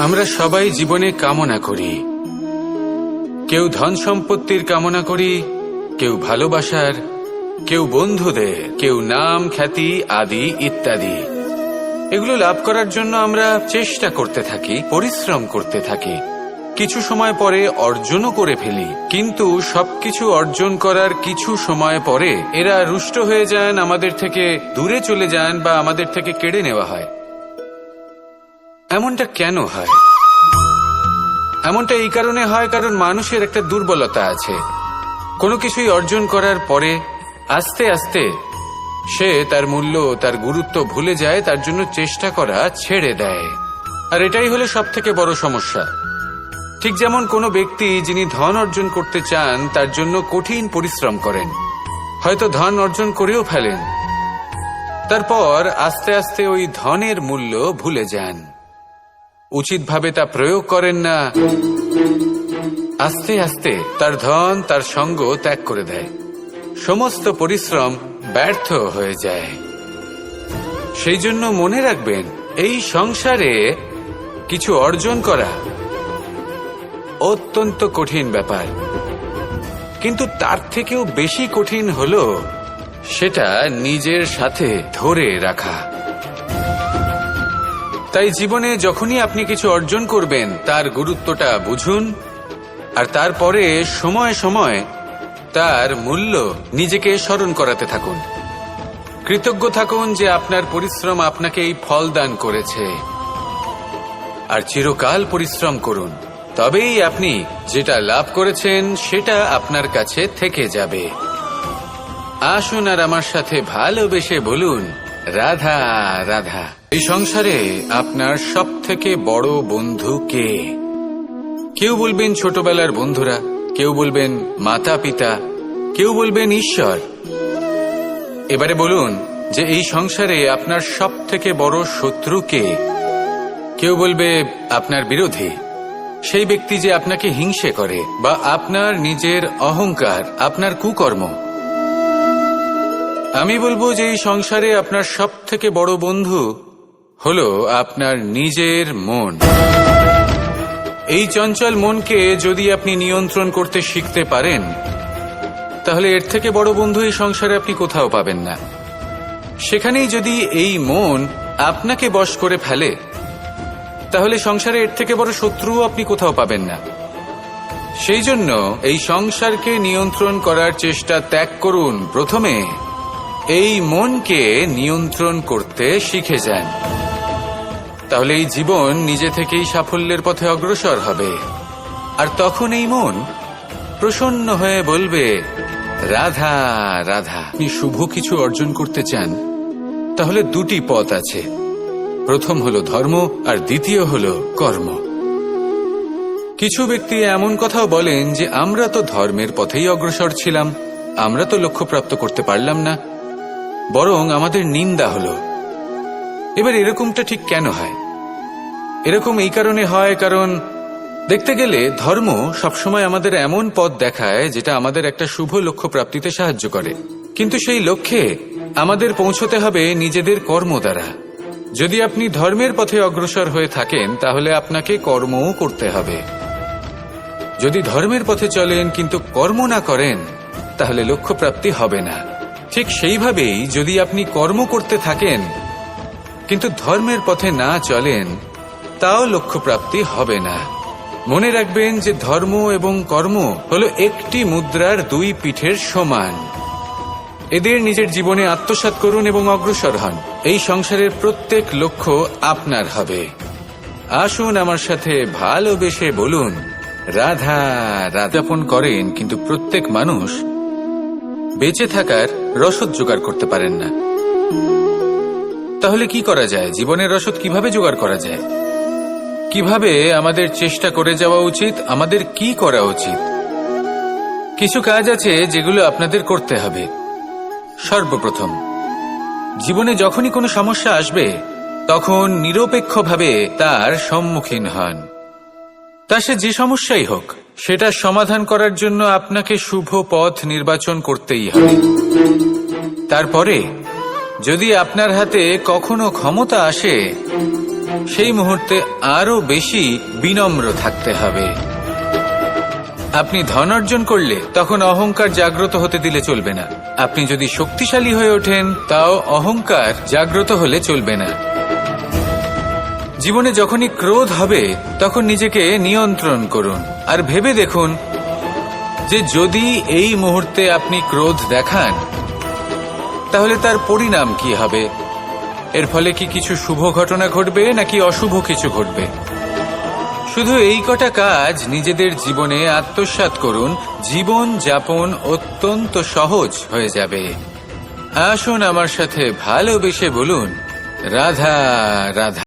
আমরা সবাই জীবনে কামনা করি। কেউ ধন সম্পত্তির কামনা করি, কেউ ভালোবাসার, কেউ বন্ধুদের, কেউ নাম খ্যাতি আদি ইত্যাদি। এগুলো লাভ করার জন্য আমরা চেষ্টা করতে থাকি, পরিশ্রম করতে থাকি, কিছু সময় পরে অর্জনও করে ফেলি। কিন্তু সবকিছু অর্জন করার কিছু সময় পরে এরা রুষ্ট হয়ে যান, আমাদের থেকে দূরে চলে যান বা আমাদের থেকে কেড়ে নেওয়া হয়। এমনটা কেন হয়? এমনটা এই কারণে হয় কারণ মানুষের একটা দুর্বলতা আছে। কোনো কিছুই অর্জন করার পরে আস্তে আস্তে সে তার মূল্য, তার গুরুত্ব ভুলে যায়, তার জন্য চেষ্টা করা ছেড়ে দেয়। আর এটাই হলো সবথেকে বড় সমস্যা। ঠিক যেমন কোনো ব্যক্তি যিনি ধন অর্জন করতে চান তার জন্য কঠিন পরিশ্রম করেন, হয়তো ধন অর্জন করেও ফেলেন, তারপর আস্তে আস্তে ওই ধনের মূল্য ভুলে যান, উচিতভাবে তা প্রয়োগ করেন না, আস্তে আস্তে তার ধন, তার সঙ্গ ত্যাগ করে দেয়, সমস্ত পরিশ্রম ব্যর্থ হয়ে যায়। সেই জন্য মনে রাখবেন, এই সংসারে কিছু অর্জন করা অত্যন্ত কঠিন ব্যাপার, কিন্তু তার থেকেও বেশি কঠিন হলো সেটা নিজের সাথে ধরে রাখা। তাই জীবনে যখনই আপনি কিছু অর্জন করবেন তার গুরুত্বটা বুঝুন, আর তারপরে সময় সময় তার মূল্য নিজেকে স্মরণ করাতে থাকুন। কৃতজ্ঞ থাকুন যে আপনার পরিশ্রম আপনাকে এই ফল দান করেছে, আর চিরকাল পরিশ্রম করুন, তবেই আপনি যেটা লাভ করেছেন সেটা আপনার কাছে থেকে যাবে। আসুন আর আমার সাথে ভালোবেসে বলুন, রাধা রাধা। এই সংসারে আপনার সবথেকে বড় বন্ধু কে? কেউ বলবেন ছোটবেলার বন্ধুরা, কেউ বলবেন মাতা পিতা, কেউ বলবেন ঈশ্বর। এবারে বলুন যে এই সংসারে আপনার সবথেকে বড় শত্রু কে? কেউ বলবে আপনার বিরোধী, সেই ব্যক্তি যে আপনাকে হিংসে করে, বা আপনার নিজের অহংকার, আপনার কুকর্ম। আমি বলবো যে এই সংসারে আপনার সবথেকে বড় বন্ধু হলো আপনার নিজের মন। এই চঞ্চল মনকে যদি আপনি নিয়ন্ত্রণ করতে শিখতে পারেন, তাহলে এর থেকে বড় বন্ধু এই সংসারে আপনি কোথাও পাবেন না। সেখানেই যদি এই মন আপনাকে বশ করে ফেলে, তাহলে সংসারে এর থেকে বড় শত্রুও আপনি কোথাও পাবেন না। সেই জন্য এই সংসারকে নিয়ন্ত্রণ করার চেষ্টা ত্যাগ করুন। প্রথমে এই মনকে নিয়ন্ত্রণ করতে শিখে যান, তাহলে এই জীবন নিজে থেকেই সাফল্যের পথে অগ্রসর হবে। আর তখন এই মন প্রসন্ন হয়ে বলবে, রাধা রাধা। আপনি শুভ কিছু অর্জন করতে চান, তাহলে দুটি পথ আছে। প্রথম হলো ধর্ম, আর দ্বিতীয় হলো কর্ম। কিছু ব্যক্তি এমন কথাও বলেন যে আমরা তো ধর্মের পথেই অগ্রসর ছিলাম, আমরা তো লক্ষ্যপ্রাপ্ত করতে পারলাম না, বরং আমাদের নিন্দা হলো। এবার এরকমটা ঠিক কেন হয়? এরকম এই কারণে হয় কারণ দেখতে গেলে ধর্ম সবসময় আমাদের এমন পথ দেখায় যেটা আমাদের একটা শুভ লক্ষ্য প্রাপ্তিতে সাহায্য করে, কিন্তু সেই লক্ষ্যে আমাদের পৌঁছতে হবে নিজেদের কর্ম দ্বারা। যদি আপনি ধর্মের পথে অগ্রসর হয়ে থাকেন, তাহলে আপনাকে কর্মও করতে হবে। যদি ধর্মের পথে চলেন কিন্তু কর্ম না করেন, তাহলে লক্ষ্য প্রাপ্তি হবে না। ঠিক সেইভাবেই যদি আপনি কর্ম করতে থাকেন কিন্তু ধর্মের পথে না চলেন, তাও লক্ষ্য প্রাপ্তি হবে না। মনে রাখবেন যে ধর্ম এবং কর্ম হলো একটি মুদ্রার দুই পিঠের সমান। এদের নিজের জীবনে আত্মসাৎ করুন এবং অগ্রসর হন। এই সংসারের প্রত্যেক লক্ষ্য আপনার হবে। আসুন আমার সাথে ভালোবেসে বলুন, রাধা রাধা। যাপন করেন, কিন্তু প্রত্যেক মানুষ বেঁচে থাকার রসদ জোগাড় করতে পারেন না। তাহলে কি করা যায়? জীবনের রসদ কিভাবে জোগাড় করা যায়? কিভাবে আমাদের চেষ্টা করে যাওয়া উচিত? আমাদের কি করা উচিত? কিছু কাজ আছে যেগুলো আপনাদের করতে হবে। সর্বপ্রথম, জীবনে যখনই কোনো সমস্যা আসবে তখন নিরপেক্ষভাবে তার সম্মুখীন হন। তা সে যে সমস্যাই হোক, সেটা সমাধান করার জন্য আপনাকে শুভ পথ নির্বাচন করতেই হবে। তারপরে যদি আপনার হাতে কখনো ক্ষমতা আসে, সেই মুহূর্তে আরো বেশি বিনম্র থাকতে হবে। আপনি ধন অর্জন করলে তখন অহংকার জাগ্রত হতে দিলে চলবে না। আপনি যদি শক্তিশালী হয়ে ওঠেন তাও অহংকার জাগ্রত হলে চলবে না। জীবনে যখনই ক্রোধ হবে তখন নিজেকে নিয়ন্ত্রণ করুন আর ভেবে দেখুন যে যদি এই মুহূর্তে আপনি ক্রোধ দেখান তাহলে তার পরিণাম কি হবে। এর ফলে কি কিছু শুভ ঘটনা ঘটবে নাকি অশুভ কিছু ঘটবে। শুধু এই কটা কাজ নিজেদের জীবনে আত্মসাৎ করুন, জীবন যাপন অত্যন্ত সহজ হয়ে যাবে। আসুন আমার সাথে ভালোবেসে বলুন রাধা রাধা।